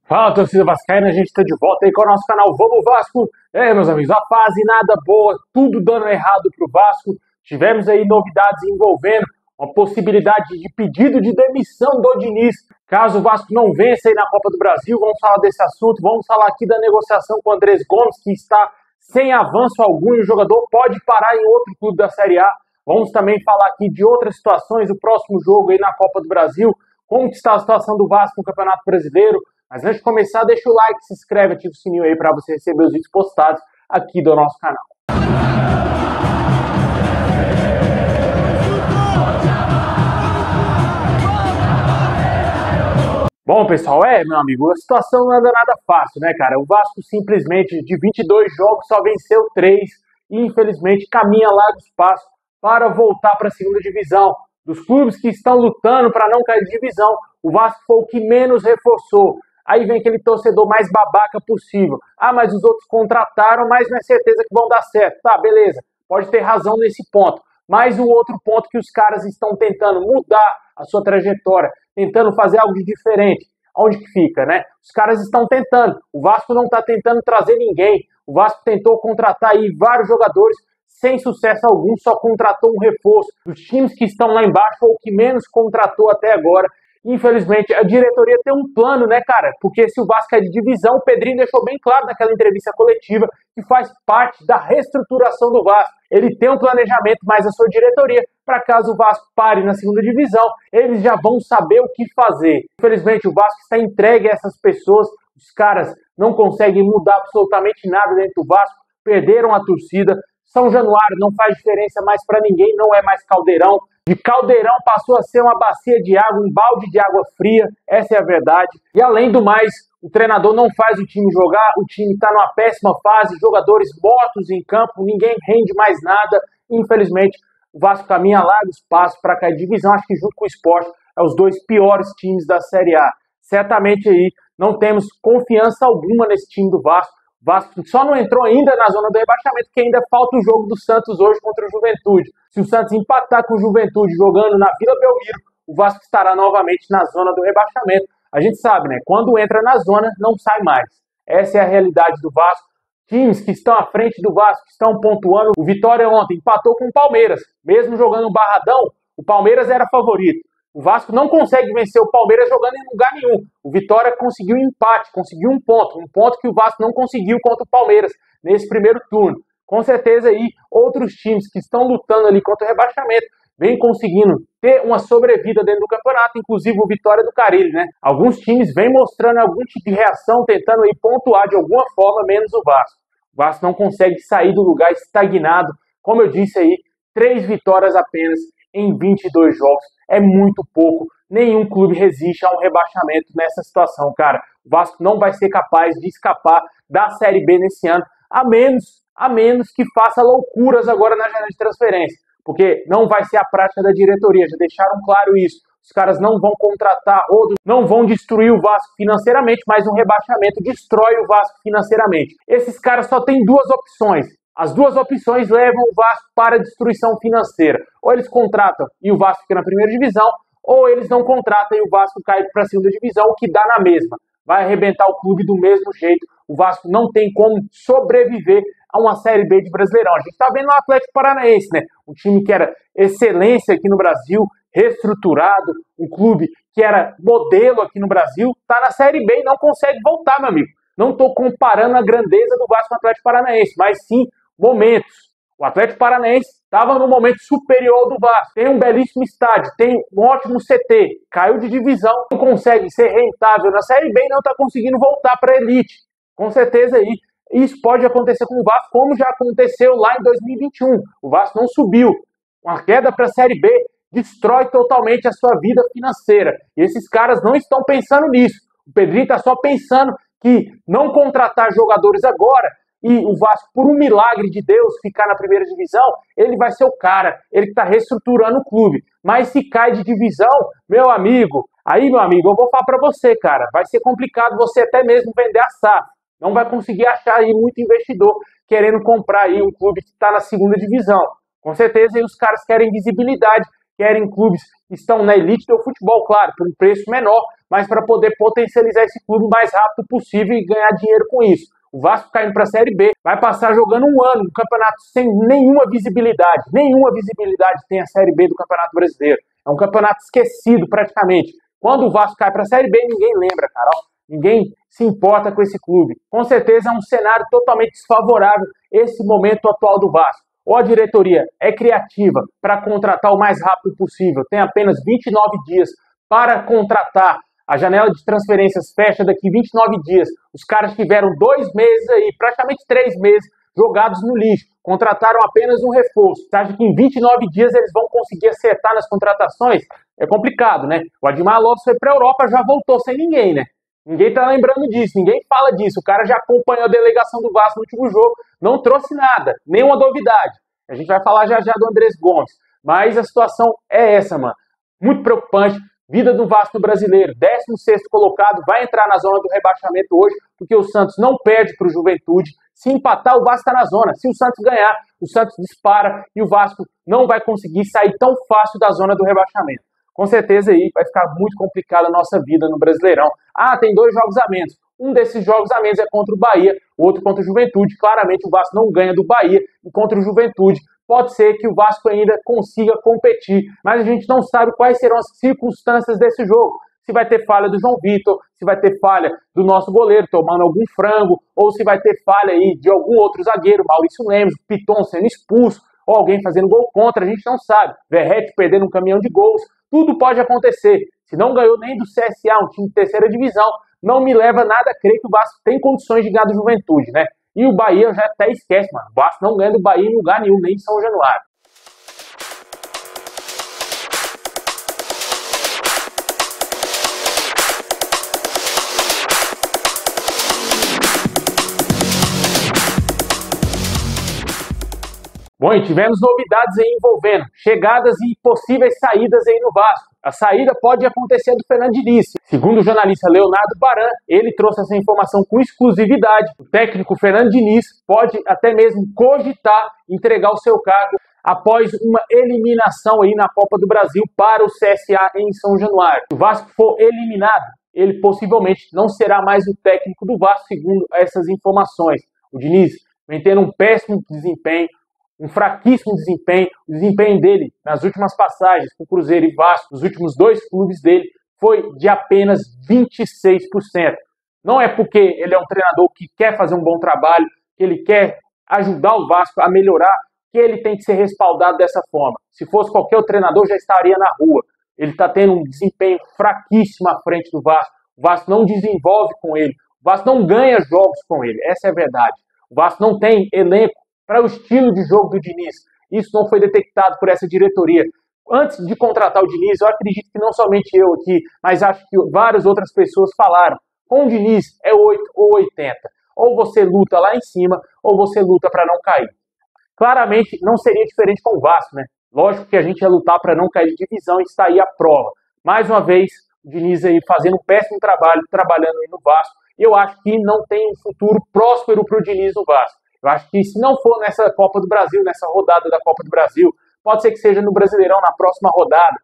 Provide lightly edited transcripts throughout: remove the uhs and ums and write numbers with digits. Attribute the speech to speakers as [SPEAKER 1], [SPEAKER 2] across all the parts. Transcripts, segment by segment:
[SPEAKER 1] Fala, torcida vascaína, a gente está de volta aí com o nosso canal Vamos Vasco. Meus amigos, a fase nada boa, tudo dando errado para o Vasco. Tivemos aí novidades envolvendo uma possibilidade de pedido de demissão do Diniz, caso o Vasco não vença aí na Copa do Brasil. Vamos falar desse assunto, vamos falar aqui da negociação com o Andrés Gomes, que está sem avanço algum e o jogador pode parar em outro clube da Série A. Vamos também falar aqui de outras situações, o próximo jogo aí na Copa do Brasil, como que está a situação do Vasco no Campeonato Brasileiro. Mas antes de começar, deixa o like, se inscreve, ativa o sininho aí para você receber os vídeos postados aqui do nosso canal. Bom, pessoal, meu amigo, a situação não anda nada fácil, né, cara? O Vasco simplesmente, de 22 jogos, só venceu 3 e, infelizmente, caminha largos passos para voltar para a segunda divisão. Dos clubes que estão lutando para não cair de divisão, o Vasco foi o que menos reforçou. Aí vem aquele torcedor mais babaca possível. Ah, mas os outros contrataram, mas não é certeza que vão dar certo. Tá, beleza, pode ter razão nesse ponto. Mas um outro ponto que os caras estão tentando mudar a sua trajetória, tentando fazer algo de diferente. Onde que fica, né? Os caras estão tentando. O Vasco não está tentando trazer ninguém. O Vasco tentou contratar aí vários jogadores sem sucesso algum, só contratou um reforço. Os times que estão lá embaixo foi o que menos contratou até agora. Infelizmente, a diretoria tem um plano, né, cara? Porque se o Vasco é de divisão, o Pedrinho deixou bem claro naquela entrevista coletiva que faz parte da reestruturação do Vasco. Ele tem um planejamento, mas a sua diretoria, para caso o Vasco pare na segunda divisão, eles já vão saber o que fazer. Infelizmente, o Vasco está entregue a essas pessoas, os caras não conseguem mudar absolutamente nada dentro do Vasco, perderam a torcida. São Januário não faz diferença mais para ninguém, não é mais Caldeirão. De Caldeirão passou a ser uma bacia de água, um balde de água fria, essa é a verdade. E além do mais, o treinador não faz o time jogar, o time está numa péssima fase, jogadores mortos em campo, ninguém rende mais nada. Infelizmente, o Vasco caminha largos passos para cair de divisão, acho que junto com o Sport, é os dois piores times da Série A. Certamente aí não temos confiança alguma nesse time do Vasco. O Vasco só não entrou ainda na zona do rebaixamento, porque ainda falta o jogo do Santos hoje contra o Juventude. Se o Santos empatar com o Juventude jogando na Vila Belmiro, o Vasco estará novamente na zona do rebaixamento. A gente sabe, né? Quando entra na zona, não sai mais. Essa é a realidade do Vasco. Times que estão à frente do Vasco, que estão pontuando. O Vitória ontem empatou com o Palmeiras. Mesmo jogando no Barradão, o Palmeiras era favorito. O Vasco não consegue vencer o Palmeiras jogando em lugar nenhum. O Vitória conseguiu um empate, conseguiu um ponto que o Vasco não conseguiu contra o Palmeiras nesse primeiro turno. Com certeza aí, outros times que estão lutando ali contra o rebaixamento vêm conseguindo ter uma sobrevida dentro do campeonato, inclusive o Vitória do Carille, né? Alguns times vêm mostrando algum tipo de reação, tentando aí pontuar de alguma forma, menos o Vasco. O Vasco não consegue sair do lugar estagnado. Como eu disse aí, 3 vitórias apenas em 22 jogos. É muito pouco. Nenhum clube resiste a um rebaixamento nessa situação, cara. O Vasco não vai ser capaz de escapar da Série B nesse ano, a menos que faça loucuras agora na janela de transferência. Porque não vai ser a prática da diretoria, já deixaram claro isso. Os caras não vão contratar outros, não vão destruir o Vasco financeiramente, mas um rebaixamento destrói o Vasco financeiramente. Esses caras só têm 2 opções. As 2 opções levam o Vasco para a destruição financeira. Ou eles contratam e o Vasco fica na primeira divisão, ou eles não contratam e o Vasco cai para a segunda divisão, o que dá na mesma. Vai arrebentar o clube do mesmo jeito. O Vasco não tem como sobreviver a uma Série B de Brasileirão. A gente está vendo o Atlético Paranaense, né? Um time que era excelência aqui no Brasil, reestruturado, um clube que era modelo aqui no Brasil, está na Série B e não consegue voltar, meu amigo. Não estou comparando a grandeza do Vasco com o Atlético Paranaense, mas sim momentos. O Atlético Paranaense estava no momento superior do Vasco. Tem um belíssimo estádio, tem um ótimo CT, caiu de divisão, não consegue ser rentável na Série B e não está conseguindo voltar para a elite. Com certeza aí, isso pode acontecer com o Vasco, como já aconteceu lá em 2021. O Vasco não subiu. Com a queda para a Série B, destrói totalmente a sua vida financeira. E esses caras não estão pensando nisso. O Pedrinho está só pensando que não contratar jogadores agora e o Vasco, por um milagre de Deus, ficar na primeira divisão, ele vai ser o cara, ele que está reestruturando o clube. Mas se cai de divisão, meu amigo, eu vou falar para você, cara, vai ser complicado você até mesmo vender a SAF. Não vai conseguir achar aí muito investidor querendo comprar aí um clube que está na segunda divisão. Com certeza aí os caras querem visibilidade, querem clubes estão na elite do futebol, claro, por um preço menor, mas para poder potencializar esse clube o mais rápido possível e ganhar dinheiro com isso. O Vasco caindo para a Série B, vai passar jogando um ano no campeonato sem nenhuma visibilidade tem a Série B do Campeonato Brasileiro. É um campeonato esquecido praticamente. Quando o Vasco cai para a Série B, ninguém lembra, cara. Ninguém se importa com esse clube. Com certeza é um cenário totalmente desfavorável esse momento atual do Vasco. Ou a diretoria é criativa para contratar o mais rápido possível, tem apenas 29 dias para contratar. A janela de transferências fecha daqui 29 dias. Os caras tiveram 2 meses aí, praticamente 3 meses, jogados no lixo. Contrataram apenas um reforço. Você acha que em 29 dias eles vão conseguir acertar nas contratações? É complicado, né? O Admar Lopes foi para a Europa, já voltou sem ninguém, né? Ninguém tá lembrando disso, ninguém fala disso. O cara já acompanhou a delegação do Vasco no último jogo, não trouxe nada, nenhuma novidade. A gente vai falar já já do Andrés Gomes. Mas a situação é essa, mano. Muito preocupante. Vida do Vasco brasileiro, 16º colocado, vai entrar na zona do rebaixamento hoje, porque o Santos não perde para o Juventude. Se empatar, o Vasco está na zona. Se o Santos ganhar, o Santos dispara e o Vasco não vai conseguir sair tão fácil da zona do rebaixamento. Com certeza aí vai ficar muito complicada a nossa vida no Brasileirão. Ah, tem 2 jogos a menos. Um desses jogos a menos é contra o Bahia, o outro contra o Juventude. Claramente o Vasco não ganha do Bahia e contra o Juventude. Pode ser que o Vasco ainda consiga competir, mas a gente não sabe quais serão as circunstâncias desse jogo. Se vai ter falha do João Vitor, se vai ter falha do nosso goleiro tomando algum frango, ou se vai ter falha aí de algum outro zagueiro, Maurício Lemos, Piton sendo expulso, ou alguém fazendo gol contra, a gente não sabe. Verratti perdendo um caminhão de gols, tudo pode acontecer. Se não ganhou nem do CSA, um time de 3ª divisão, não me leva nada a crer que o Vasco tem condições de ganhar do Juventude, né? E o Bahia já até esquece, mano. O Vasco não ganha do Bahia em lugar nenhum, nem em São Januário. Bom, e tivemos novidades aí envolvendo chegadas e possíveis saídas aí no Vasco. A saída pode acontecer do Fernando Diniz. Segundo o jornalista Leonardo Baran, ele trouxe essa informação com exclusividade. O técnico Fernando Diniz pode até mesmo cogitar entregar o seu cargo após uma eliminação aí na Copa do Brasil para o CSA em São Januário. Se o Vasco for eliminado, ele possivelmente não será mais o técnico do Vasco, segundo essas informações. O Diniz vem tendo um péssimo desempenho, um fraquíssimo desempenho. O desempenho dele nas últimas passagens com Cruzeiro e Vasco, nos últimos 2 clubes dele, foi de apenas 26%. Não é porque ele é um treinador que quer fazer um bom trabalho, que ele quer ajudar o Vasco a melhorar, que ele tem que ser respaldado dessa forma. Se fosse qualquer outro treinador, já estaria na rua. Ele está tendo um desempenho fraquíssimo à frente do Vasco. O Vasco não desenvolve com ele. O Vasco não ganha jogos com ele. Essa é a verdade. O Vasco não tem elenco para o estilo de jogo do Diniz. Isso não foi detectado por essa diretoria. Antes de contratar o Diniz, eu acredito que não somente eu aqui, mas acho que várias outras pessoas falaram. Com o Diniz é 8 ou 80. Ou você luta lá em cima, ou você luta para não cair. Claramente não seria diferente com o Vasco, né? Lógico que a gente ia lutar para não cair de divisão e está aí a prova. Mais uma vez, o Diniz aí fazendo um péssimo trabalho, trabalhando aí no Vasco. E eu acho que não tem um futuro próspero para o Diniz no Vasco. Eu acho que se não for nessa Copa do Brasil, nessa rodada da Copa do Brasil, pode ser que seja no Brasileirão, na próxima rodada.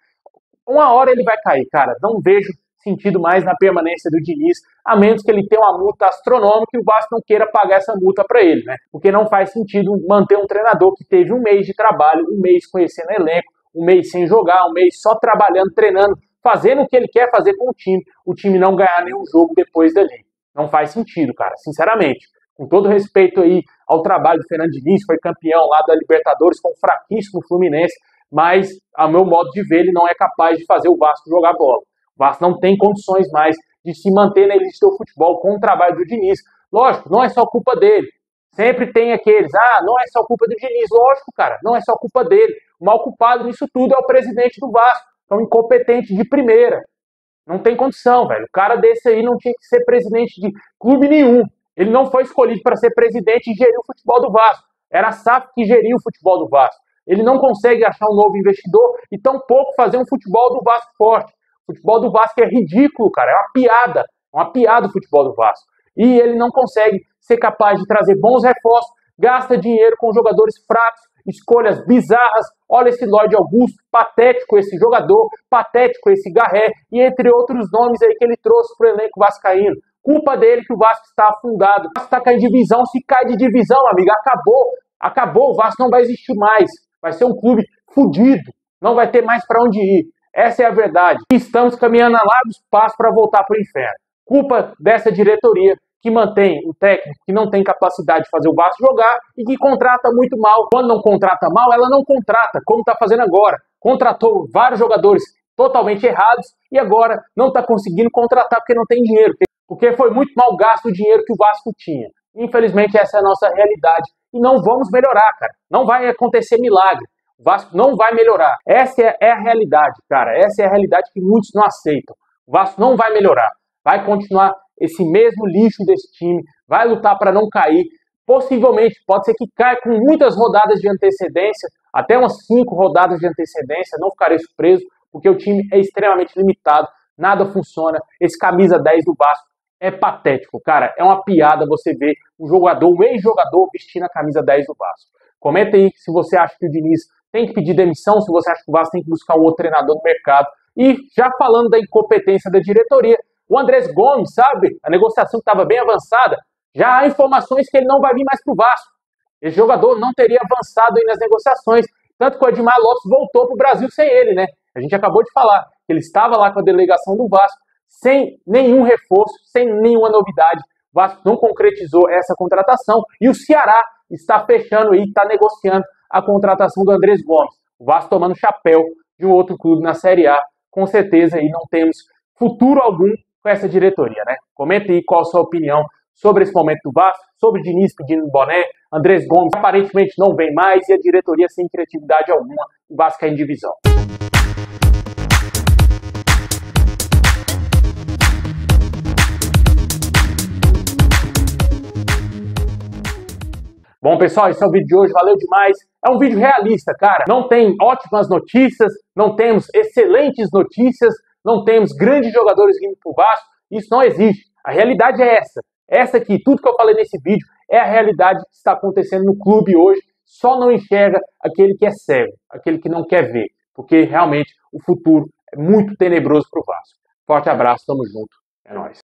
[SPEAKER 1] Uma hora ele vai cair, cara. Não vejo sentido mais na permanência do Diniz, a menos que ele tenha uma multa astronômica e o Vasco não queira pagar essa multa para ele, né? Porque não faz sentido manter um treinador que teve 1 mês de trabalho, 1 mês conhecendo elenco, 1 mês sem jogar, 1 mês só trabalhando, treinando, fazendo o que ele quer fazer com o time não ganhar nenhum jogo depois dali. Não faz sentido, cara, sinceramente. Com todo respeito aí ao trabalho do Fernando Diniz, foi campeão lá da Libertadores com o fraquíssimo Fluminense, mas, a meu modo de ver, ele não é capaz de fazer o Vasco jogar bola. O Vasco não tem condições mais de se manter na elite do futebol com o trabalho do Diniz. Lógico, não é só culpa dele. Sempre tem aqueles, não é só culpa do Diniz. Lógico, cara, não é só culpa dele. O mal culpado nisso tudo é o presidente do Vasco, que é um incompetente de primeira. Não tem condição, velho. O cara desse aí não tinha que ser presidente de clube nenhum. Ele não foi escolhido para ser presidente e gerir o futebol do Vasco. Era a SAF que geria o futebol do Vasco. Ele não consegue achar um novo investidor e tampouco fazer um futebol do Vasco forte. O futebol do Vasco é ridículo, cara. É uma piada o futebol do Vasco. E ele não consegue ser capaz de trazer bons reforços, gasta dinheiro com jogadores fracos escolhas bizarras. Olha esse Lloyd Augusto, patético esse jogador, patético esse Garré, e entre outros nomes aí que ele trouxe para o elenco vascaíno. Culpa dele que o Vasco está afundado. O Vasco está caindo de divisão. Se cai de divisão, amiga, acabou. Acabou, o Vasco não vai existir mais. Vai ser um clube fudido. Não vai ter mais para onde ir. Essa é a verdade. Estamos caminhando a largos passos para voltar para o inferno. Culpa dessa diretoria que mantém um técnico que não tem capacidade de fazer o Vasco jogar e que contrata muito mal. Quando não contrata mal, ela não contrata, como está fazendo agora. Contratou vários jogadores totalmente errados e agora não está conseguindo contratar porque não tem dinheiro. Porque foi muito mal gasto o dinheiro que o Vasco tinha. Infelizmente, essa é a nossa realidade. E não vamos melhorar, cara. Não vai acontecer milagre. O Vasco não vai melhorar. Essa é a realidade, cara. Essa é a realidade que muitos não aceitam. O Vasco não vai melhorar. Vai continuar esse mesmo lixo desse time. Vai lutar para não cair. Possivelmente, pode ser que caia com muitas rodadas de antecedência. Até umas 5 rodadas de antecedência. Não ficarei surpreso, porque o time é extremamente limitado. Nada funciona. Esse camisa 10 do Vasco é patético, cara. É uma piada você ver um jogador, um ex-jogador vestindo a camisa 10 do Vasco. Comenta aí se você acha que o Diniz tem que pedir demissão, se você acha que o Vasco tem que buscar um outro treinador no mercado. E já falando da incompetência da diretoria, o Andrés Gomes, sabe? A negociação estava bem avançada. Já há informações que ele não vai vir mais para o Vasco. Esse jogador não teria avançado aí nas negociações. Tanto que o Edmar Lopes voltou para o Brasil sem ele, né? A gente acabou de falar que ele estava lá com a delegação do Vasco, sem nenhum reforço, sem nenhuma novidade. O Vasco não concretizou essa contratação e o Ceará está fechando aí, está negociando a contratação do Andrés Gomes. O Vasco tomando chapéu de um outro clube na Série A. Com certeza aí não temos futuro algum com essa diretoria, né? Comenta aí qual a sua opinião sobre esse momento do Vasco, sobre o Diniz pedindo boné, Andrés Gomes aparentemente não vem mais e a diretoria sem criatividade alguma, o Vasco é em divisão. Bom, pessoal, esse é o vídeo de hoje, valeu demais. É um vídeo realista, cara. Não tem ótimas notícias, não temos excelentes notícias, não temos grandes jogadores vindo pro Vasco. Isso não existe. A realidade é essa. Essa aqui, tudo que eu falei nesse vídeo, é a realidade que está acontecendo no clube hoje. Só não enxerga aquele que é cego, aquele que não quer ver. Porque realmente o futuro é muito tenebroso pro Vasco. Forte abraço, tamo junto. É nóis.